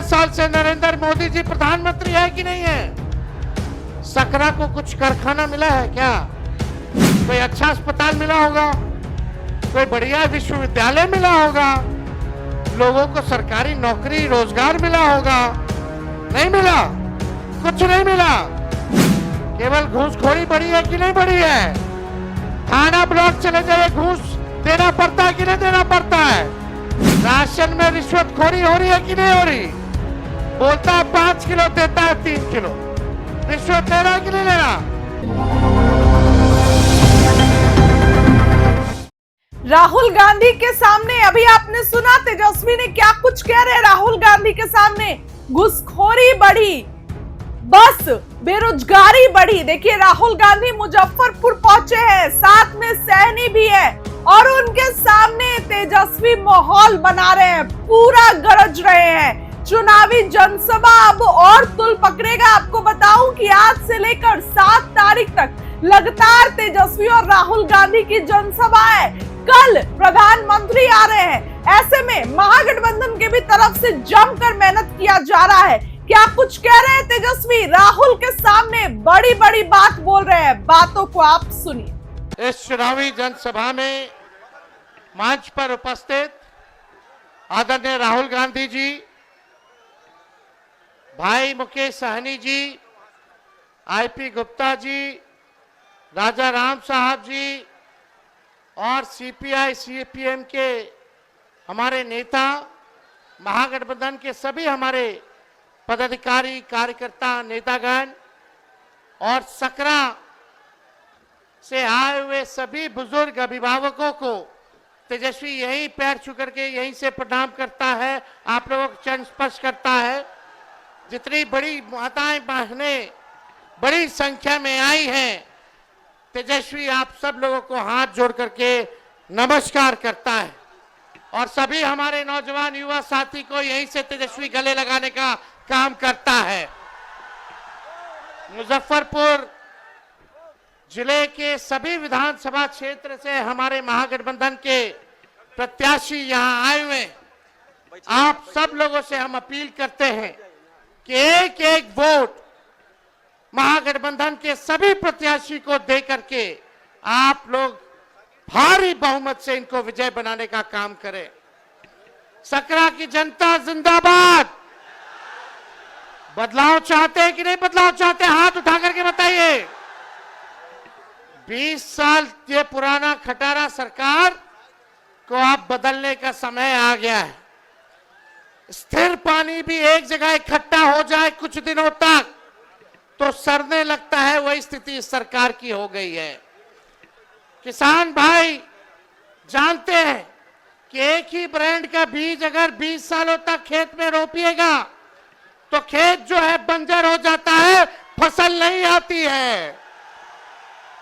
साल से नरेंद्र मोदी जी प्रधानमंत्री है कि नहीं है? सकरा को कुछ कारखाना मिला है क्या? कोई अच्छा अस्पताल मिला होगा, कोई बढ़िया विश्वविद्यालय मिला होगा, लोगों को सरकारी नौकरी रोजगार मिला होगा? नहीं मिला, कुछ नहीं मिला। केवल घूसखोरी बढ़ी है कि नहीं बढ़ी है? थाना ब्लॉक चले जाए, घूस देना पड़ता है कि नहीं देना पड़ता है? राशन में रिश्वतखोरी हो रही है कि नहीं हो रही? बोलता है 5 किलो, देता है 3 किलो। रिश्वत ले रहा है कि नहीं ले रहा? राहुल गांधी के सामने अभी आपने सुना तेजस्वी ने क्या कुछ कह रहे हैं। राहुल गांधी के सामने घुसखोरी बढ़ी, बस बेरोजगारी बढ़ी। देखिए राहुल गांधी मुजफ्फरपुर पहुंचे हैं, साथ में सहनी भी है और उनके सामने तेजस्वी माहौल बना रहे हैं, पूरा गरज रहे हैं। चुनावी जनसभा अब और तुल पकड़ेगा। आपको बताऊं कि आज से लेकर 7 तारीख तक लगातार तेजस्वी और राहुल गांधी की जनसभा है। कल प्रधानमंत्री आ रहे हैं, ऐसे में महागठबंधन के भी तरफ से जमकर मेहनत किया जा रहा है। क्या कुछ कह रहे हैं तेजस्वी? राहुल के सामने बड़ी बड़ी बात बोल रहे हैं, बातों को आप सुनिए। इस चुनावी जनसभा में मंच पर उपस्थित आदरणीय राहुल गांधी जी, भाई मुकेश सहनी जी, आईपी गुप्ता जी, राजा राम साहब जी और सीपीआई सीपीएम के हमारे नेता, महागठबंधन के सभी हमारे पदाधिकारी, कार्यकर्ता, नेतागण और सकरा से आए हुए सभी बुजुर्ग अभिभावकों को तेजस्वी यही पैर छू करके यहीं से प्रणाम करता है, आप लोगों को चरण स्पर्श करता है। जितनी बड़ी माताएं बहनें बड़ी संख्या में आई हैं, तेजस्वी आप सब लोगों को हाथ जोड़ करके नमस्कार करता है और सभी हमारे नौजवान युवा साथी को यहीं से तेजस्वी गले लगाने का काम करता है। मुजफ्फरपुर जिले के सभी विधानसभा क्षेत्र से हमारे महागठबंधन के प्रत्याशी यहां आए हुए। आप सब लोगों से हम अपील करते हैं कि एक एक वोट महागठबंधन के सभी प्रत्याशी को दे करके आप लोग भारी बहुमत से इनको विजय बनाने का काम करें। सकरा की जनता जिंदाबाद। बदलाव चाहते हैं कि नहीं बदलाव चाहते? हाथ उठा करके बताइए। 20 साल ये पुराना खटारा सरकार को अब बदलने का समय आ गया है। स्थिर पानी भी एक जगह इकट्ठा हो जाए कुछ दिनों तक तो सड़ने लगता है, वही स्थिति इस सरकार की हो गई है। किसान भाई जानते हैं कि एक ही ब्रांड का बीज अगर 20 सालों तक खेत में रोपिएगा तो खेत जो है बंजर हो जाता है, फसल नहीं आती है।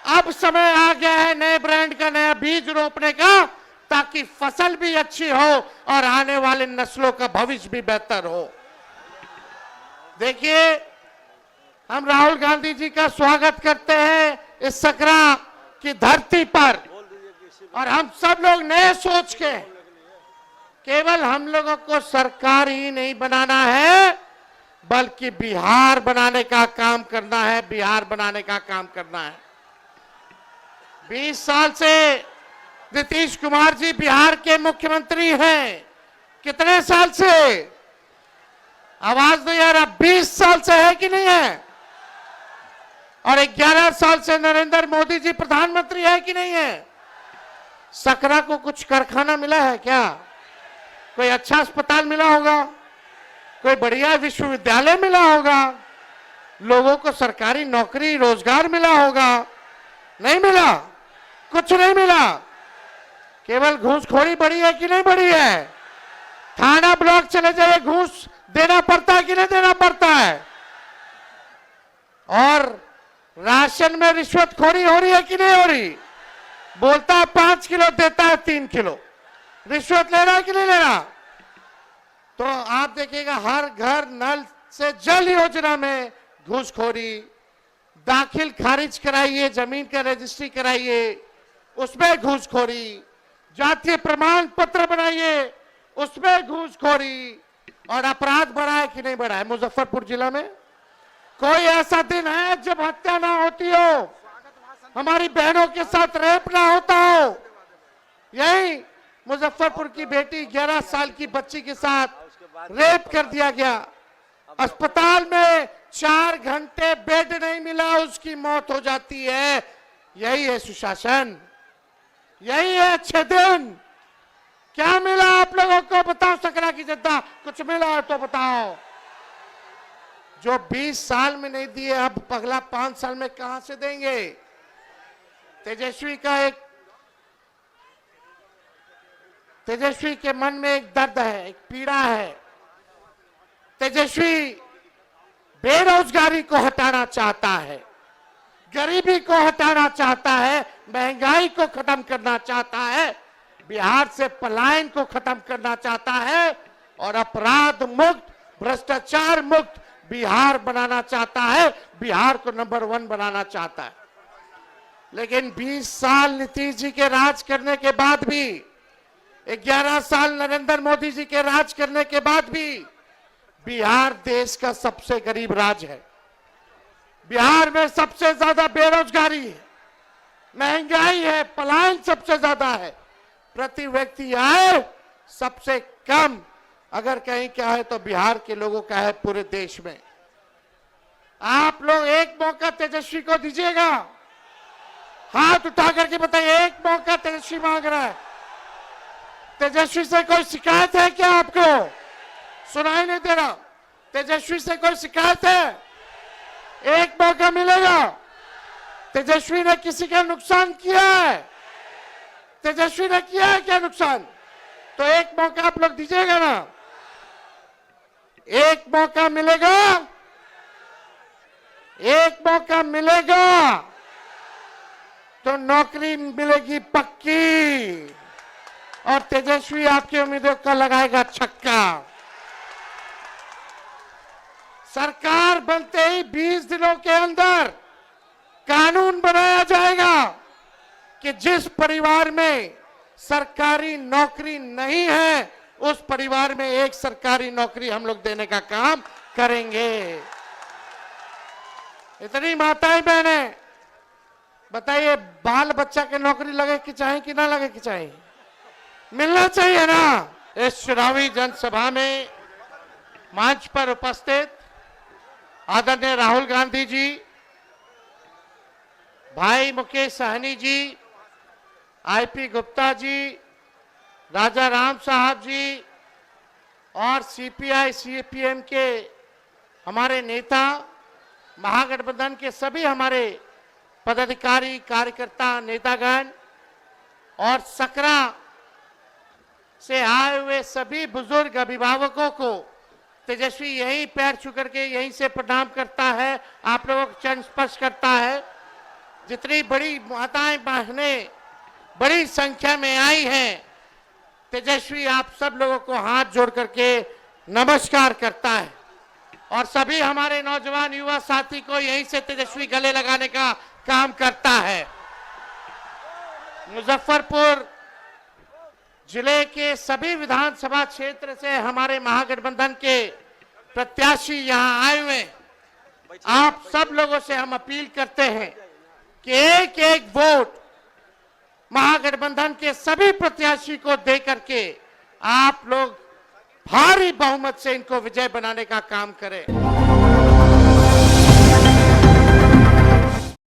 अब समय आ गया है नए ब्रांड का नया बीज रोपने का, ताकि फसल भी अच्छी हो और आने वाले नस्लों का भविष्य भी बेहतर हो। देखिए हम राहुल गांधी जी का स्वागत करते हैं इस सकरा की धरती पर और हम सब लोग नए सोच के केवल हम लोगों को सरकार ही नहीं बनाना है बल्कि बिहार बनाने का काम करना है, बिहार बनाने का काम करना है। 20 साल से नीतीश कुमार जी बिहार के मुख्यमंत्री हैं। कितने साल से? आवाज नहीं आ रहा। 20 साल से है कि नहीं है? और 11 साल से नरेंद्र मोदी जी प्रधानमंत्री है कि नहीं है? सकरा को कुछ कारखाना मिला है क्या? कोई अच्छा अस्पताल मिला होगा, कोई बढ़िया विश्वविद्यालय मिला होगा, लोगों को सरकारी नौकरी रोजगार मिला होगा? नहीं मिला, कुछ नहीं मिला। केवल घूसखोरी बढ़ी है कि नहीं बढ़ी है? थाना ब्लॉक चले जाए, घूस देना पड़ता है कि नहीं देना पड़ता है? और राशन में रिश्वतखोरी हो रही है कि नहीं हो रही? बोलता है 5 किलो, देता है 3 किलो। रिश्वत ले रहा है कि नहीं ले रहा? तो आप देखिएगा हर घर नल से जल योजना में घूसखोरी, दाखिल खारिज कराइए, जमीन का रजिस्ट्री कराइए, उसमें घूसखोरी, जातीय प्रमाण पत्र बनाइए, उसमें घूसखोरी, और अपराध बढ़ा है कि नहीं बढ़ा है मुजफ्फरपुर जिला में? कोई ऐसा दिन है जब हत्या ना होती हो, हमारी बहनों के साथ रेप ना होता हो? यही मुजफ्फरपुर की बेटी 11 साल की बच्ची के साथ रेप कर दिया गया, अस्पताल में 4 घंटे बेड नहीं मिला, उसकी मौत हो जाती है। यही है सुशासन, यही है अच्छे दिन। क्या मिला आप लोगों को? बताओ सकरा की जनता, कुछ मिला तो बताओ। जो 20 साल में नहीं दिए, अब अगला 5 साल में कहां से देंगे? तेजस्वी के मन में एक दर्द है, एक पीड़ा है। तेजस्वी बेरोजगारी को हटाना चाहता है, गरीबी को हटाना चाहता है, महंगाई को खत्म करना चाहता है, बिहार से पलायन को खत्म करना चाहता है और अपराध मुक्त, भ्रष्टाचार मुक्त बिहार बनाना चाहता है, बिहार को नंबर 1 बनाना चाहता है। लेकिन 20 साल नीतीश जी के राज करने के बाद भी, 11 साल नरेंद्र मोदी जी के राज करने के बाद भी बिहार देश का सबसे गरीब राज्य है। बिहार में सबसे ज्यादा बेरोजगारी है, महंगाई है, पलायन सबसे ज्यादा है, प्रति व्यक्ति आय सबसे कम अगर कहीं क्या है तो बिहार के लोगों का है पूरे देश में। आप लोग एक मौका तेजस्वी को दीजिएगा? हाथ उठा करके बताइए, एक मौका तेजस्वी मांग रहा है। तेजस्वी से कोई शिकायत है क्या? आपको सुनाई नहीं दे रहा? तेजस्वी से कोई शिकायत है? एक मौका मिलेगा। तेजस्वी ने किसी का नुकसान किया है? तेजस्वी ने किया है क्या नुकसान? तो एक मौका आप लोग दीजिएगा ना? एक मौका मिलेगा, एक मौका मिलेगा तो नौकरी मिलेगी पक्की और तेजस्वी आपकी उम्मीदों का लगाएगा छक्का। सरकार बनते ही 20 दिनों के अंदर कानून बनाया जाएगा कि जिस परिवार में सरकारी नौकरी नहीं है उस परिवार में एक सरकारी नौकरी हम लोग देने का काम करेंगे। इतनी माताएं बहनें बताइए, बाल बच्चा के नौकरी लगे कि चाहे कि ना लगे कि चाहे? मिलना चाहिए ना। इस चुनावी जनसभा में मंच पर उपस्थित आदरणीय राहुल गांधी जी, भाई मुकेश सहनी जी, आईपी गुप्ता जी, राजा राम साहब जी और सीपीआई सीपीएम के हमारे नेता, महागठबंधन के सभी हमारे पदाधिकारी, कार्यकर्ता, नेतागण और सकरा से आए हुए सभी बुजुर्ग अभिभावकों को तेजस्वी यही पैर छू करके यहीं से प्रणाम करता है, आप लोगों को चरण स्पर्श करता है। जितनी बड़ी माताएं बहनें बड़ी संख्या में आई हैं, तेजस्वी आप सब लोगों को हाथ जोड़ करके नमस्कार करता है और सभी हमारे नौजवान युवा साथी को यहीं से तेजस्वी गले लगाने का काम करता है। मुजफ्फरपुर जिले के सभी विधानसभा क्षेत्र से हमारे महागठबंधन के प्रत्याशी यहां आए हुए। आप सब लोगों से हम अपील करते हैं कि एक एक वोट महागठबंधन के सभी प्रत्याशी को दे करके आप लोग भारी बहुमत से इनको विजय बनाने का काम करें।